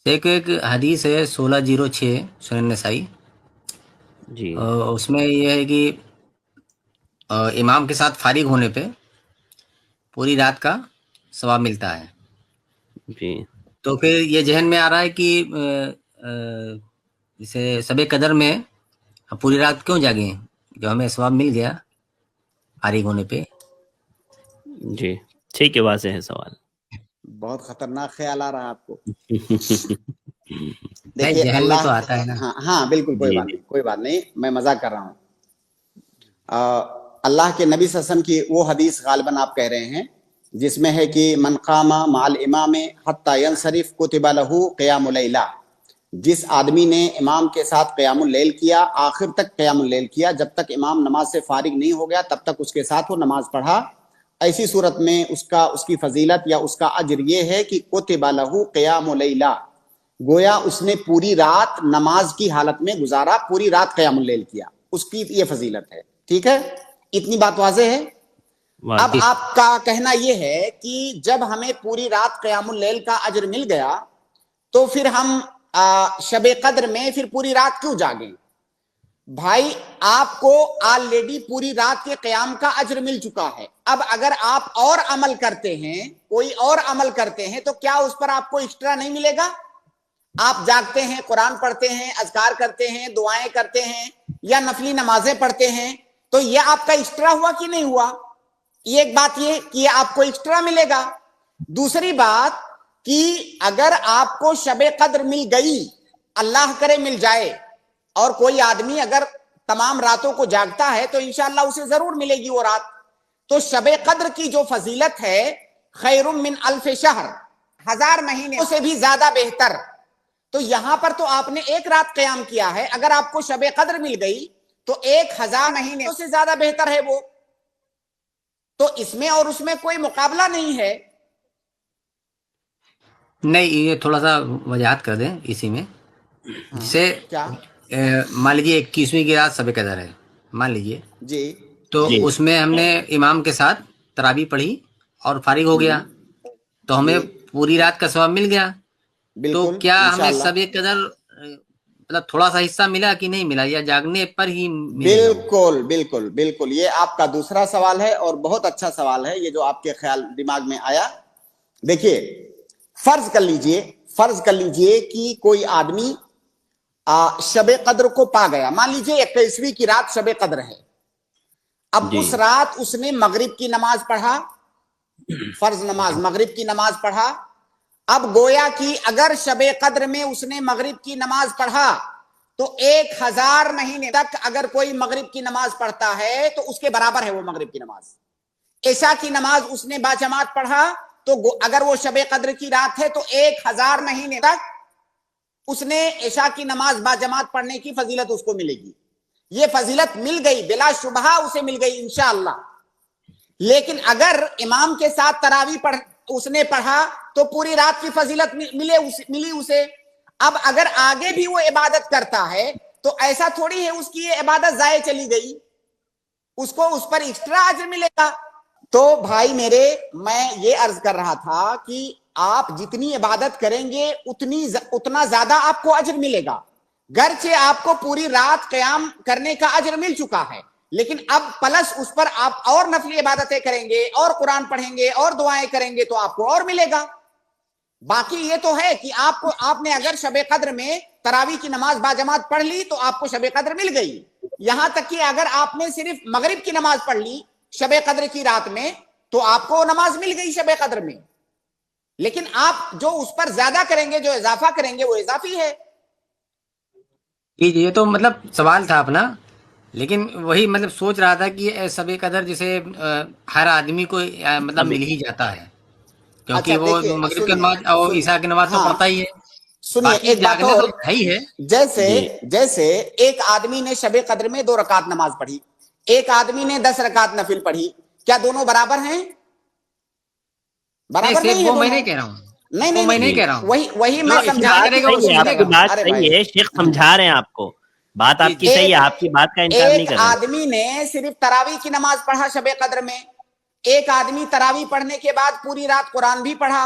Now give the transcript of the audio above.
ایک حدیث ہے 1606 سنن نسائی، جی اس میں یہ ہے کہ امام کے ساتھ فارغ ہونے پہ پوری رات کا ثواب ملتا ہے. جی تو پھر یہ ذہن میں آ رہا ہے کہ جیسے شب قدر میں ہم پوری رات کیوں جاگیں جو ہمیں ثواب مل گیا فارغ ہونے پہ. جی ٹھیک ہے، واضح ہے سوال. بہت خطرناک خیال آ رہا ہے آپ کو. نہیں، دیکھیے ذہن میں اللہ، تو آتا ہے نا. ہاں بالکل، کوئی جی بات نہیں، کوئی بات نہیں، میں مذاق کر رہا ہوں. اللہ کے نبی صلی اللہ علیہ وسلم کی وہ حدیث غالباً آپ کہہ رہے ہیں جس میں ہے کہ من قام مع الامام حتی ینصرف کتب لہ قیام اللیلہ. جس آدمی نے امام کے ساتھ قیام اللیل کیا، آخر تک قیام اللیل کیا، جب تک امام نماز سے فارغ نہیں ہو گیا تب تک اس کے ساتھ وہ نماز پڑھا، ایسی صورت میں اس کی فضیلت یا اس کا اجر یہ ہے کہ کتب لہ قیام اللیلہ، گویا اس نے پوری رات نماز کی حالت میں گزارا، پوری رات قیام اللیل کیا، اس کی یہ فضیلت ہے. ٹھیک ہے، اتنی بات واضح ہے. اب واضح. آپ کا کہنا یہ ہے کہ جب ہمیں پوری رات قیام اللیل کا اجر مل گیا تو پھر ہم شب قدر میں پھر پوری رات کیوں جاگیں؟ بھائی آپ کو آلریڈی پوری رات کے قیام کا اجر مل چکا ہے. اب اگر آپ اور عمل کرتے ہیں، کوئی اور عمل کرتے ہیں، تو کیا اس پر آپ کو ایکسٹرا نہیں ملے گا؟ آپ جاگتے ہیں، قرآن پڑھتے ہیں، اذکار کرتے ہیں، دعائیں کرتے ہیں یا نفلی نمازیں پڑھتے ہیں، تو یہ آپ کا ایکسٹرا ہوا کہ نہیں ہوا؟ یہ ایک بات یہ کہ آپ کو ایکسٹرا ملے گا. دوسری بات کہ اگر آپ کو شب قدر مل گئی، اللہ کرے مل جائے، اور کوئی آدمی اگر تمام راتوں کو جاگتا ہے تو انشاءاللہ اسے ضرور ملے گی وہ رات. تو شب قدر کی جو فضیلت ہے، خیر من الف شہر، 1000 مہینے سے بھی زیادہ بہتر. تو یہاں پر تو آپ نے ایک رات قیام کیا ہے، اگر آپ کو شب قدر مل گئی تو 1000 مہینے سے زیادہ بہتر ہے وہ. تو اس میں اور اس میں کوئی مقابلہ نہیں ہے. نہیں، یہ تھوڑا سا وضاحت کر دیں اسی میں. جسے کیا؟ مان لیجیے 21ویں کی رات شب قدر ہے، مان لیجیے، جی تو جی اس میں ہم نے امام کے ساتھ تراویح پڑھی اور فارغ ہو گیا تو ہمیں جی پوری رات کا ثواب مل گیا. تو بالکل کیا ہمیں انشاءاللہ. شب قدر مطلب تھوڑا سا حصہ ملا کہ نہیں ملا، یا جاگنے پر ہی ملے گا وہ؟ بالکل بالکل بالکل، یہ آپ کا دوسرا سوال ہے اور بہت اچھا سوال ہے یہ جو آپ کے خیال دماغ میں آیا. دیکھیے، فرض کر لیجئے کہ کوئی آدمی شب قدر کو پا گیا. مان لیجئے 21ویں کی رات شب قدر ہے. اب جی اس رات اس نے مغرب کی نماز پڑھا، فرض نماز مغرب کی نماز پڑھا. اب گویا کہ اگر شب قدر میں اس نے مغرب کی نماز پڑھا تو 1000 مہینے تک اگر کوئی مغرب کی نماز پڑھتا ہے تو اس کے برابر ہے وہ مغرب کی نماز. عشاء کی نماز اس نے باجماعت پڑھا تو اگر وہ شب قدر کی رات ہے تو 1000 مہینے تک اس نے عشاء کی نماز باجماعت پڑھنے کی فضیلت اس کو ملے گی. یہ فضیلت مل گئی، بلا شبہ اسے مل گئی انشاءاللہ. لیکن اگر امام کے ساتھ تراویح اس نے پڑھا تو پوری رات کی فضیلت ملی اسے. اب اگر آگے بھی وہ عبادت کرتا ہے تو ایسا تھوڑی ہے اس کی یہ عبادت ضائع چلی گئی، اس کو اس پر ایکسٹرا اجر ملے گا. تو بھائی میرے، میں یہ عرض کر رہا تھا کہ آپ جتنی عبادت کریں گے اتنا زیادہ آپ کو اجر ملے گا. گرچہ آپ کو پوری رات قیام کرنے کا اجر مل چکا ہے، لیکن اب پلس اس پر آپ اور نفلی عبادتیں کریں گے اور قرآن پڑھیں گے اور دعائیں کریں گے تو آپ کو اور ملے گا. باقی یہ تو ہے کہ آپ نے اگر شب قدر میں تراویح کی نماز باجماعت پڑھ لی تو آپ کو شب قدر مل گئی. یہاں تک کہ اگر آپ نے صرف مغرب کی نماز پڑھ لی شب قدر کی رات میں تو آپ کو نماز مل گئی شب قدر میں. لیکن آپ جو اس پر زیادہ کریں گے، جو اضافہ کریں گے، وہ اضافی ہے. جی یہ تو مطلب سوال تھا اپنا، لیکن وہی مطلب سوچ رہا تھا کہ شب قدر جسے ہر آدمی کو مطلب ابھی مل ہی جاتا ہے، اچھا کیونکہ وہ دیکھیے، مغرب کی نماز اور عیسیٰ کی نماز تو ہاں پڑھتا ہی ہے. سنیے باقی ایک بات جاگنا اور. تو ہے ہی ہے. جی جیسے ایک آدمی نے شب قدر میں 2 رکعت نماز پڑھی، ایک آدمی نے 10 رکعت نفل پڑھی، کیا دونوں برابر ہیں؟ نہیں، برابر صرف نہیں ہے وہ میں دونوں. نہیں کہہ رہا ہوں، نہیں وہ نہیں میں نہیں، نہیں جی کہہ رہا ہوں. وہی جو میں آپ کی سمجھا. بات کرے گا سنیے وہی صحیح ہے، سنیے آپ ملے کی گا. بات ارے صحیح بھائی، ہے، شیخ سمجھا رہے ہیں آپ کو، بات جی آپ کی جی صحیح ہے، آپ کی بات کا انکار نہیں ایک کر رہے. آدمی نے صرف تراویح کی نماز پڑھا شب قدر میں، ایک آدمی تراویح پڑھنے کے بعد پوری رات قرآن بھی پڑھا،